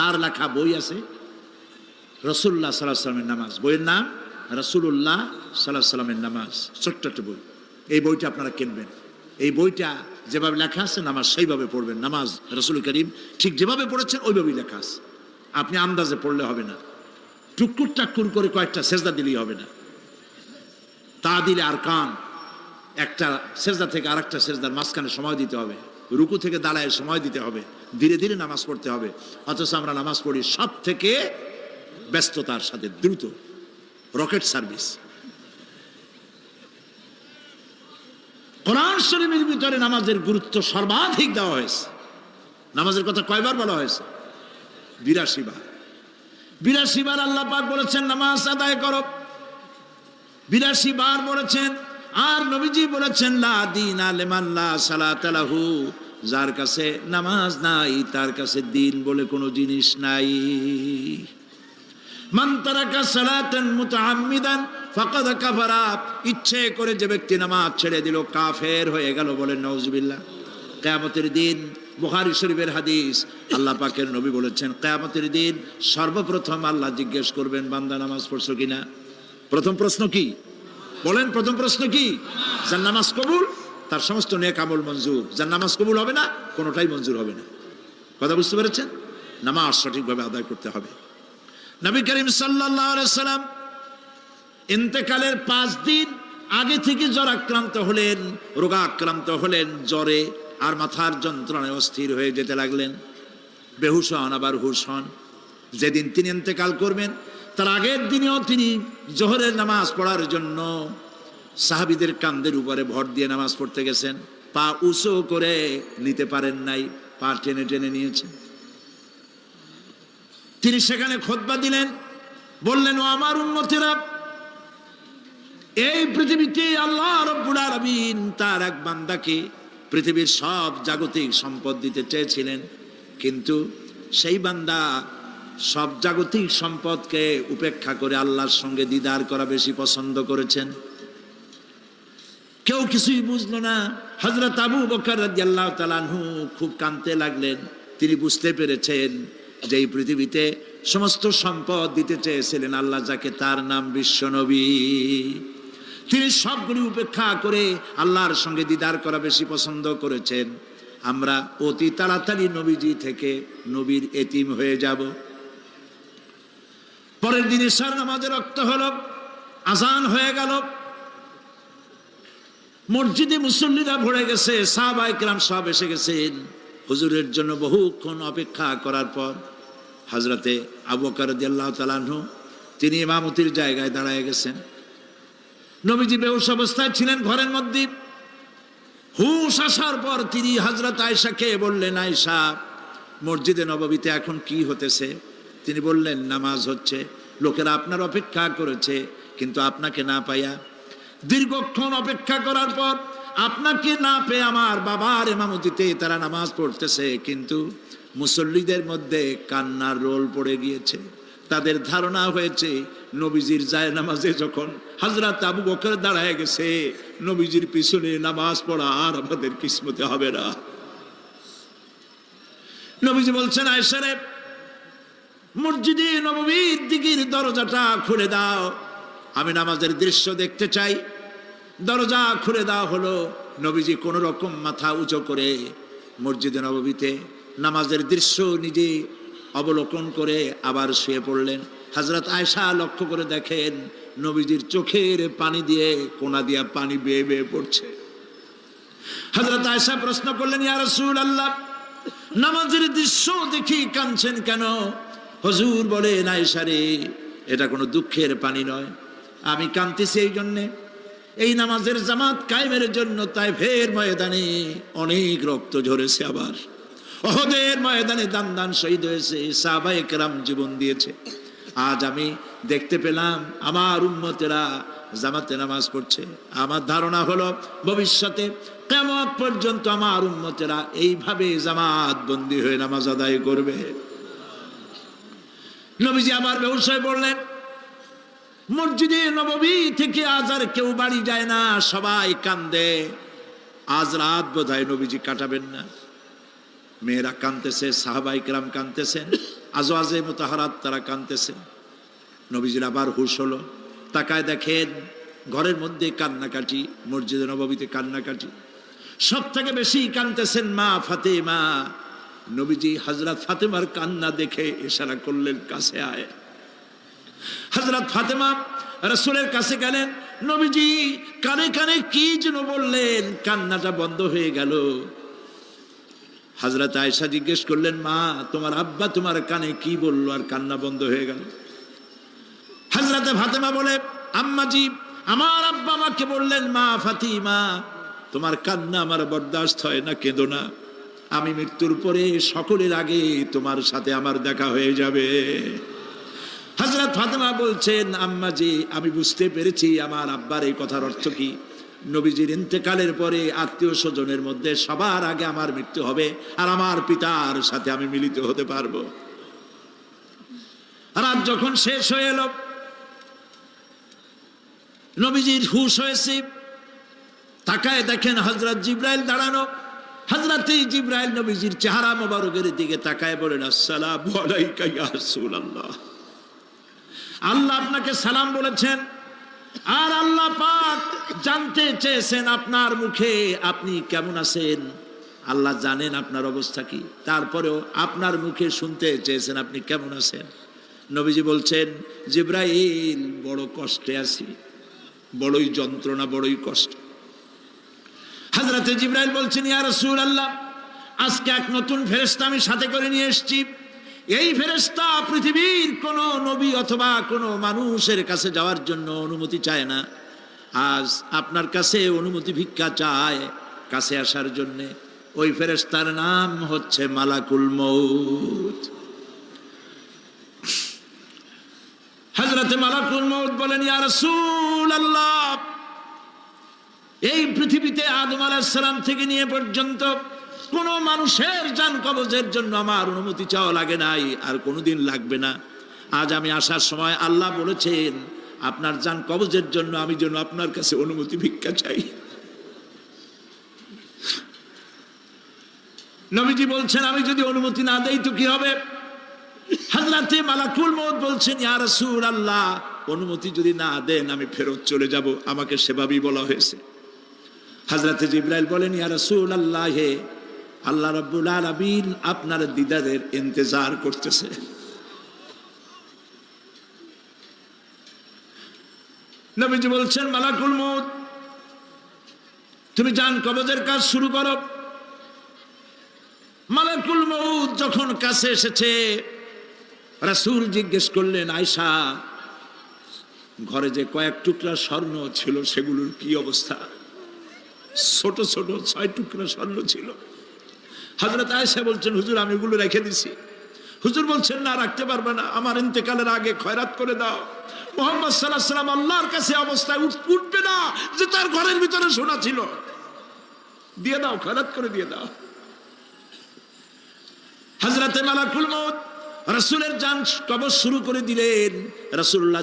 তার লেখা বই আছে রাসূলুল্লাহ সাল্লাল্লাহু আলাইহি ওয়াসাল্লামের নামাজ, বইয়ের নাম রাসূলুল্লাহ সাল্লাল্লাহু আলাইহি ওয়াসাল্লামের নামাজ, ছোট্ট একটা বই। এই বইটা আপনারা কিনবেন। এই বইটা যেভাবে লেখা আছে নামাজ সেইভাবে পড়বেন। নামাজ রাসূল করিম ঠিক যেভাবে পড়েছেন ওইভাবেই লেখা আছে। আপনি আন্দাজে পড়লে হবে না, টুকুর টাক্কুর করে কয়েকটা সেজদা দিলেই হবে না। তা দিলে আর কান একটা সেজদা থেকে আরেকটা সেজদার মাঝখানে সময় দিতে হবে, রুকু থেকে দাঁড়ায় সময় দিতে হবে, ধীরে ধীরে নামাজ পড়তে হবে। অথচ আমরা নামাজ পড়ি সব থেকে ব্যস্ততার সাথে, দ্রুত, রকেট সার্ভিস। কোরআন শরীফের ভিতরে নামাজের গুরুত্ব সর্বাধিক দেওয়া হয়েছে। নামাজের কথা কয়বার বলা হয়েছে? 82 বার। 82 বার আল্লাহ পাক বলেছেন নামাজ আদায় করো, 82 বার বলেছেন। আর নবীজি বলেছেন লা দীনা লিমান লা সালাতা লাহু, যার কাছে নামাজ নাই তার কাছে দিন বলে কোনো জিনিস নাই। মান তারাকা সালাতান মুতাআম্মিদান ফাকাদ কাফারা, ইচ্ছে করে যে ব্যক্তি নামাজ ছেড়ে দিল কাফের হয়ে গেল। বলেন নাউজুবিল্লাহ। কিয়ামতের দিন, বুখারী শরীফের হাদিস, আল্লাহ পাকের নবী বলেছেন কিয়ামতের দিন সর্বপ্রথম আল্লাহ জিজ্ঞেস করবেন বান্দা নামাজ পড়ছো কিনা। প্রথম প্রশ্ন কি? বলেন প্রথম প্রশ্ন কি? যার নামাজ কবুল তার সমস্ত নেক আমল মঞ্জুর, যার নামাজ কবুল হবে না কোনোটাই মঞ্জুর হবে না। কথা বুঝতে পেরেছেন? নামাজ সঠিকভাবে আদায় করতে হবে। নবী করিম সাল্লাল্লাহু আলাইহি সাল্লাম ইন্তেকালের 5 দিন আগে থেকে জ্বর আক্রান্ত হলেন, রোগাক্রান্ত হলেন, জ্বরে আর মাথার যন্ত্রণায় অস্থির হয়ে যেতে লাগলেন, বেহুশ হন আবার হুশ হন। যেদিন তিনি ইন্তেকাল করবেন তার আগের দিনেও তিনি জোহরের নামাজ পড়ার জন্য সাহাবীদের কাঁধের উপরে ভর দিয়ে নামাজ পড়তে গেছেন। পা উঁচু করে নিতে পারেন নাই, পা টেনে টেনে নিয়েছেন। তিনি সেখানে খুতবা দিলেন, বললেন ও আমার উম্মতেরা, এই পৃথিবীতে আল্লাহ রাব্বুল আলামিন তার এক বান্দাকে পৃথিবীর সব জাগতিক সম্পদ দিতে চেয়েছিলেন, কিন্তু সেই বান্দা সব জাগতিক সম্পদকে উপেক্ষা করে আল্লাহর সঙ্গে দিদার করা বেশি পছন্দ করেছেন। কেউ কিছুই বুঝলো না। হযরত আবু বকর রাদিয়াল্লাহু তাআলা আনহু খুব কাঁদতে লাগলেন। তিনি বুঝতে পেরেছেন যে এই পৃথিবীতে সমস্ত সম্পদ দিতে চেয়েছিলেন আল্লাহ যাকে, তার নাম বিশ্বনবী। তিনি সবগুলি উপেক্ষা করে আল্লাহর সঙ্গে দিদার করা বেশি পছন্দ করেছেন। আমরা অতি তাড়াতাড়ি নবীজি থেকে নবীর এতিম হয়ে যাব। পরের দিন ইশার নামাজের রক্ত হলো, আজান হয়ে গেল, মসজিদে মুসল্লিরা ভরে গেছে, সাহাবায়ে কেরাম সব এসে গেছেন। হুজুরের জন্য বহুক্ষণ অপেক্ষা করার পর হযরতে আবু বকর রাদিয়াল্লাহু তাআলা আনহু তিনি ইমামতির জায়গায় দাঁড়ায় গেছেন। নবীজি বেহুশ অবস্থায় ছিলেন ঘরের মধ্যে। হুশ আসার পর তিনি হযরত আয়েশাকে বললেন, আয়েশা, মসজিদে নববীতে এখন কি হতেছে? তিনি বললেন, নামাজ হচ্ছে, লোকেরা আপনার অপেক্ষা করেছে, কিন্তু আপনাকে না পাইয়া দীর্ঘক্ষণ অপেক্ষা করার পর আপনাকে না পেয়ে আমার বাবার ইমামতিতে তারা নামাজ পড়তেছে, কিন্তু মুসল্লিদের মধ্যে কান্নার রোল পড়ে গিয়েছে। তাদের ধারণা হয়েছে নবীজির জায়নামাজে যখন হযরত আবু বকর দাঁড়ায় গেছে, নবীজির পিছনে নামাজ পড়া আর আমাদের কিসমতে হবে না। নবীজি বলছেন, আয়েশা রে, মসজিদে নববীর দিকের দরজাটা খুলে দাও, আমি নামাজের দৃশ্য দেখতে চাই। দরজা খুলে দেওয়া হলো। নবীজি কোন রকম মাথা উঁচু করে মসজিদে নববীতে নামাজের দৃশ্য নিজে অবলোকন করে আবার শুয়ে পড়লেন। হযরত আয়েশা লক্ষ্য করে দেখেন নবীজির চোখের পানি দিয়ে কোনা দিয়া পানি বেয়ে বেয়ে পড়ছে। হযরত আয়েশা প্রশ্ন করলেন, ইয়া রাসূলুল্লাহ, নামাজের দৃশ্য দেখি কাঁদছেন কেন? হুজুর বলেন, আয়েশা রে, এটা কোনো দুঃখের পানি নয়, আমি কাঁদতেছি এই জন্যে, এই নামাজের জামাত কায়েমের জন্য তায়েফের ময়দানে অনেক রক্ত ঝরেছে, আবার উহুদের ময়দানে দান দান শহীদ হয়েছে, সাহাবায়ে কেরাম জীবন দিয়েছে। আজ আমি দেখতে পেলাম আমার উম্মতেরা জামাতে নামাজ পড়ছে। আমার ধারণা হলো ভবিষ্যতে কিয়ামত পর্যন্ত আমার উম্মতেরা এইভাবে জামাত বন্দী হয়ে নামাজ আদায় করবে। নবীজি আবার বেহুশ হয়ে পড়লেন। মসজিদে নববী থেকে আজ আর কেউ বাড়ি যায় না, সবাই কান্দে। আজ রাত বোধহয় নবীজি কাটাবেন না। মেয়েরা কাঁদতেছে, সাহাবায়ে কেরাম কাঁদতেছেন। আজওয়াজে মুতাহারাত তারা কাঁদতেছেন। নবীজির আবার হুঁশ হলো, তাকায় দেখেন ঘরের মধ্যে কান্নাকাটি, মসজিদে নববীতে কান্নাকাটি। সব থেকে বেশি কাঁদতেছেন মা ফাতেমা। নবীজি হযরত ফাতেমার কান্না দেখে ইশারা করলেন, কাছে আয়। হযরত ফাতেমা রাসূলের কাছে গেলেন। নবীজি কানে কানে কি যেন বললেন, কান্নাটা বন্ধ হয়ে গেল। হযরত আয়েশা জিজ্ঞেস করলেন, মা তোমার আব্বা তোমার কানে কি বললো আর কান্না বন্ধ হয়ে গেল? হযরত ফাতেমা বলে, আম্মাজি আমার আব্বা আমাকে বললেন, মা ফাতিমা তোমার কান্না আমার বরদাস্ত হয় না, কেঁদো না। আমি মৃত্যুর পরে সকলের আগে তোমার সাথে আমার দেখা হয়ে যাবে। হযরত ফাতেমা বলছেন, আম্মাজি আমি বুঝতে পেরেছি আমার আব্বার এই কথার অর্থ কি। নবীজির ইন্তেকালের পরে আত্মীয় স্বজনের মধ্যে সবার আগে আমার মৃত্যু হবে, আর আমার পিতার সাথে আমি মিলিত হতে পারবো। রাত যখন শেষ হয়ে এলো, নবীজির হুঁশ হয়েছে, তাকায় দেখেন হযরত জিবরাইল দাঁড়ানো। হযরত জিবরাইল নবীজির চেহারা মোবারকের দিকে তাকায় বলেন, আসসালামু আলাইকা ইয়া রাসূলুল্লাহ। আল্লাহ আপনাকে সালাম বলেছেন, আর আল্লাহ পাক জানতে চেয়েছেন আপনার মুখে আপনি কেমন আছেন। আল্লাহ জানেন আপনার অবস্থা কি, তারপরেও আপনার মুখে শুনতে চেয়েছেন আপনি কেমন আছেন। নবীজি বলছেন, জিবরাইল বড় কষ্টে আছি, বড়ই যন্ত্রণা, বড়ই কষ্ট। হযরত জিবরাইল বলছেন, ইয়া রাসূলুল্লাহ আজকে এক নতুন ফেরেশতা আমি সাথে করে নিয়ে এসেছি। এই ফেরেশতা পৃথিবীর কোন নবী অথবা কোন মানুষের কাছে যাওয়ার জন্য অনুমতি চায় না, আজ আপনার কাছে অনুমতি ভিক্ষা চায় কাছে আসার জন্য। ওই ফেরেশতার নাম হচ্ছে মালাকুল মউত। হযরত মালাকুল মউত বলেন, ইয়া রাসূলুল্লাহ এই পৃথিবীতে আদম আলাইহিস সালাম থেকে নিয়ে পর্যন্ত কোন মানুষের জান কবজের জন্য আমার অনুমতি চাওয়া লাগে নাই, আর কোনোদিন লাগবে না। আজ আমি আসার সময় আল্লাহ বলেছেন আপনার জান কবজের জন্য আমি যেন আপনার কাছে অনুমতি ভিক্ষা চাই। নবীজি বলছেন, আমি যদি অনুমতি না দেই তো কি হবে? হযরত মালাকুল মউত বলছেন, ইয়া রাসূলুল্লাহ অনুমতি যদি না দেন আমি ফেরত চলে যাব, আমাকে সেভাবেই বলা হয়েছে। হযরত জিবরাইল বলেন, ইয়া রাসূলুল্লাহ আল্লাহ রাব্বুল আলামিন আপনার দিদারের ইন্তজার করতেছে। নবীজি বলছেন, মালাকুল মউত তুমি জান কবজের কাজ শুরু করো। মালাকুল মউত যখন কাছে এসেছে, রাসূল জিজ্ঞেস করলেন, আয়েশা ঘরে যে কয়েক টুকরা স্বর্ণ ছিল সেগুলোর কি অবস্থা? ছোট ছোট 6 টুকরা স্বর্ণ ছিল। হযরত আয়েশা বলছেন, হুজুর আমি এগুলো রেখে দিছি। হুজুর বলছেন, না রাখতে পারবে না, আমার ইন্তেকালের আগে খয়রাত করে দাও। মুহাম্মদ সাল্লাল্লাহু আলাইহি ওয়াসাল্লাম আল্লাহর কাছে অবস্থায় উঠবে না যে তার ঘরের ভিতরে সোনা ছিল, দিয়ে দাও, খয়রাত করে দিয়ে দাও। হযরত মালাকুল মউত রাসূলের জান কবজ শুরু করে দিলেন। রাসূলুল্লাহ